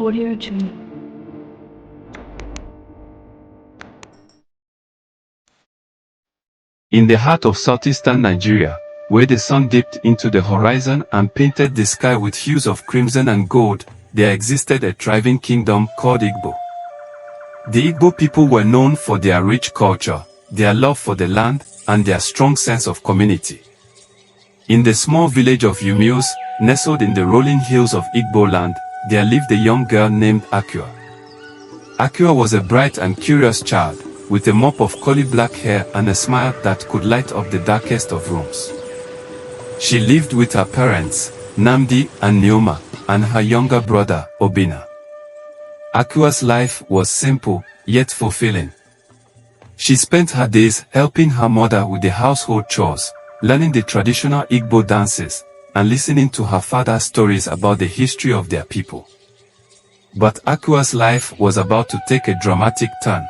Audio Tune. In the heart of southeastern Nigeria, where the sun dipped into the horizon and painted the sky with hues of crimson and gold, there existed a thriving kingdom called Igbo. The Igbo people were known for their rich culture, their love for the land, and their strong sense of community. In the small village of Umios, nestled in the rolling hills of Igbo land, there lived a young girl named Akua. Akua was a bright and curious child, with a mop of curly black hair and a smile that could light up the darkest of rooms. She lived with her parents, Namdi and Neoma, and her younger brother, Obina. Akua's life was simple, yet fulfilling. She spent her days helping her mother with the household chores, learning the traditional Igbo dances, and listening to her father's stories about the history of their people. But Akua's life was about to take a dramatic turn.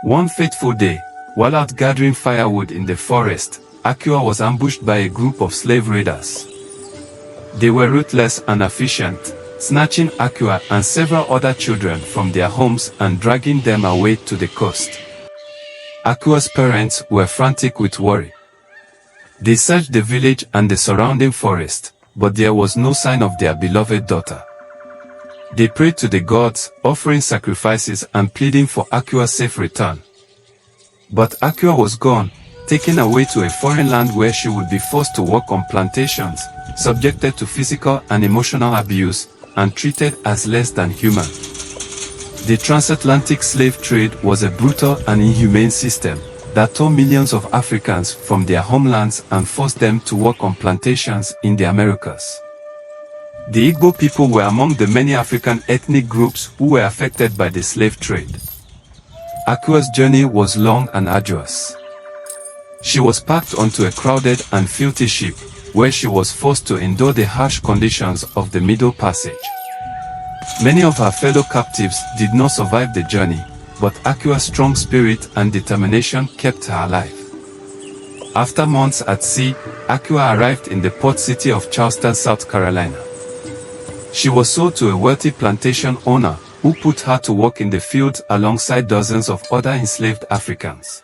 One fateful day, while out gathering firewood in the forest, Akua was ambushed by a group of slave raiders. They were ruthless and efficient, snatching Akua and several other children from their homes and dragging them away to the coast. Akua's parents were frantic with worry. They searched the village and the surrounding forest, but there was no sign of their beloved daughter. They prayed to the gods, offering sacrifices and pleading for Akua's safe return. But Akua was gone, taken away to a foreign land where she would be forced to work on plantations, subjected to physical and emotional abuse, and treated as less than human. The transatlantic slave trade was a brutal and inhumane system that tore millions of Africans from their homelands and forced them to work on plantations in the Americas. The Igbo people were among the many African ethnic groups who were affected by the slave trade. Akua's journey was long and arduous. She was packed onto a crowded and filthy ship, where she was forced to endure the harsh conditions of the Middle Passage. Many of her fellow captives did not survive the journey, but Akua's strong spirit and determination kept her alive. After months at sea, Akua arrived in the port city of Charleston, South Carolina. She was sold to a wealthy plantation owner, who put her to work in the fields alongside dozens of other enslaved Africans.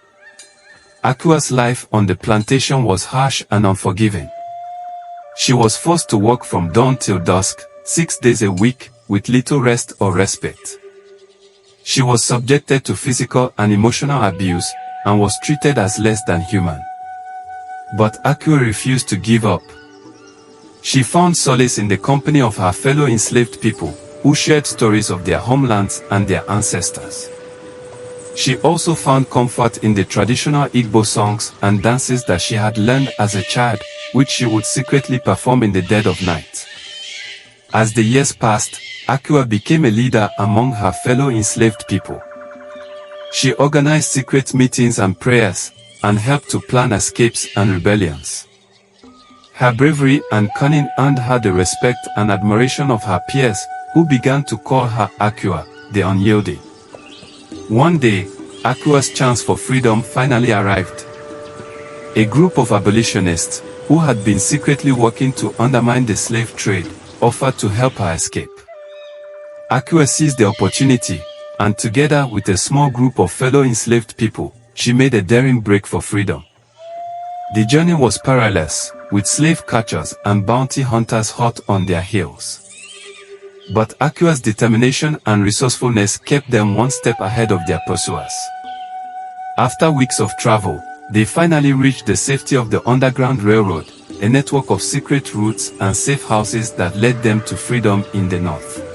Akua's life on the plantation was harsh and unforgiving. She was forced to work from dawn till dusk, 6 days a week, with little rest or respite. She was subjected to physical and emotional abuse, and was treated as less than human. But Akua refused to give up. She found solace in the company of her fellow enslaved people, who shared stories of their homelands and their ancestors. She also found comfort in the traditional Igbo songs and dances that she had learned as a child, which she would secretly perform in the dead of night. As the years passed, Akua became a leader among her fellow enslaved people. She organized secret meetings and prayers, and helped to plan escapes and rebellions. Her bravery and cunning earned her the respect and admiration of her peers, who began to call her Akua, the Unyielding. One day, Akua's chance for freedom finally arrived. A group of abolitionists, who had been secretly working to undermine the slave trade, offered to help her escape. Akua seized the opportunity, and together with a small group of fellow enslaved people, she made a daring break for freedom. The journey was perilous, with slave catchers and bounty hunters hot on their heels. But Akua's determination and resourcefulness kept them one step ahead of their pursuers. After weeks of travel, they finally reached the safety of the Underground Railroad, a network of secret routes and safe houses that led them to freedom in the north.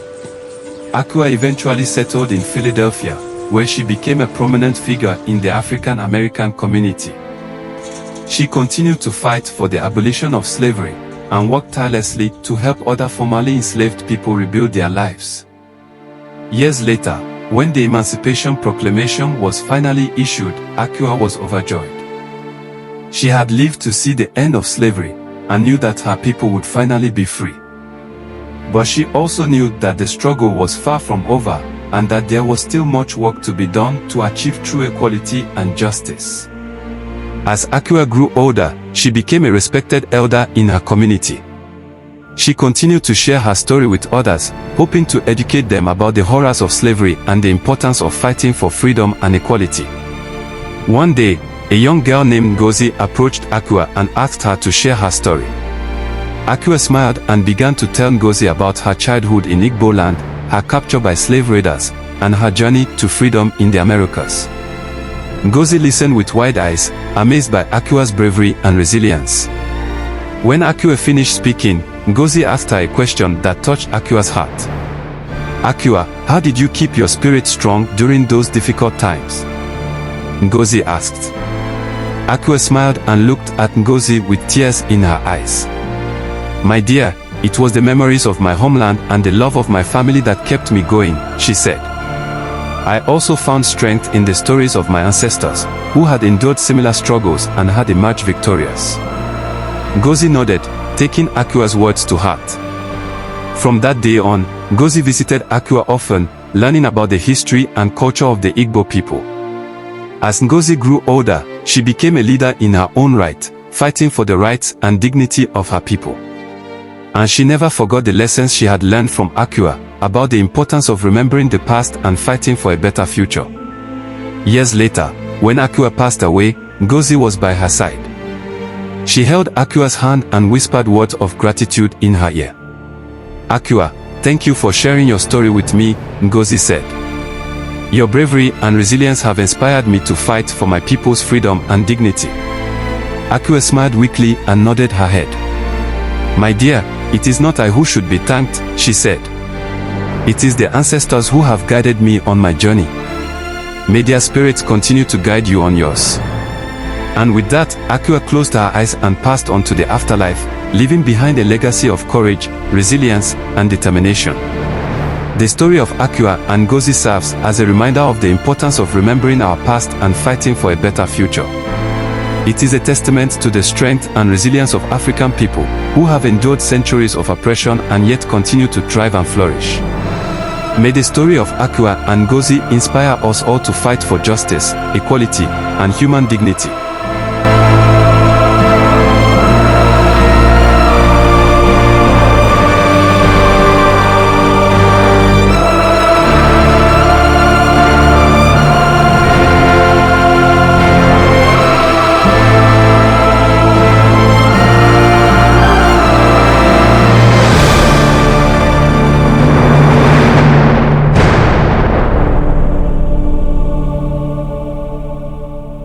Akua eventually settled in Philadelphia, where she became a prominent figure in the African American community. She continued to fight for the abolition of slavery, and worked tirelessly to help other formerly enslaved people rebuild their lives. Years later, when the Emancipation Proclamation was finally issued, Akua was overjoyed. She had lived to see the end of slavery, and knew that her people would finally be free. But she also knew that the struggle was far from over, and that there was still much work to be done to achieve true equality and justice. As Akua grew older, she became a respected elder in her community. She continued to share her story with others, hoping to educate them about the horrors of slavery and the importance of fighting for freedom and equality. One day, a young girl named Ngozi approached Akua and asked her to share her story. Akua smiled and began to tell Ngozi about her childhood in Igbo land, her capture by slave raiders, and her journey to freedom in the Americas. Ngozi listened with wide eyes, amazed by Akua's bravery and resilience. When Akua finished speaking, Ngozi asked her a question that touched Akua's heart. "Akua, how did you keep your spirit strong during those difficult times?" Ngozi asked. Akua smiled and looked at Ngozi with tears in her eyes. "My dear, it was the memories of my homeland and the love of my family that kept me going," she said. "I also found strength in the stories of my ancestors, who had endured similar struggles and had emerged victorious." Ngozi nodded, taking Akua's words to heart. From that day on, Ngozi visited Akua often, learning about the history and culture of the Igbo people. As Ngozi grew older, she became a leader in her own right, fighting for the rights and dignity of her people. And she never forgot the lessons she had learned from Akua, about the importance of remembering the past and fighting for a better future. Years later, when Akua passed away, Ngozi was by her side. She held Akua's hand and whispered words of gratitude in her ear. "Akua, thank you for sharing your story with me," Ngozi said. "Your bravery and resilience have inspired me to fight for my people's freedom and dignity." Akua smiled weakly and nodded her head. "My dear, it is not I who should be thanked," she said. "It is the ancestors who have guided me on my journey. May their spirits continue to guide you on yours." And with that, Akua closed her eyes and passed on to the afterlife, leaving behind a legacy of courage, resilience, and determination. The story of Akua and Ngozi serves as a reminder of the importance of remembering our past and fighting for a better future. It is a testament to the strength and resilience of African people, who have endured centuries of oppression and yet continue to thrive and flourish. May the story of Akua and Ngozi inspire us all to fight for justice, equality, and human dignity.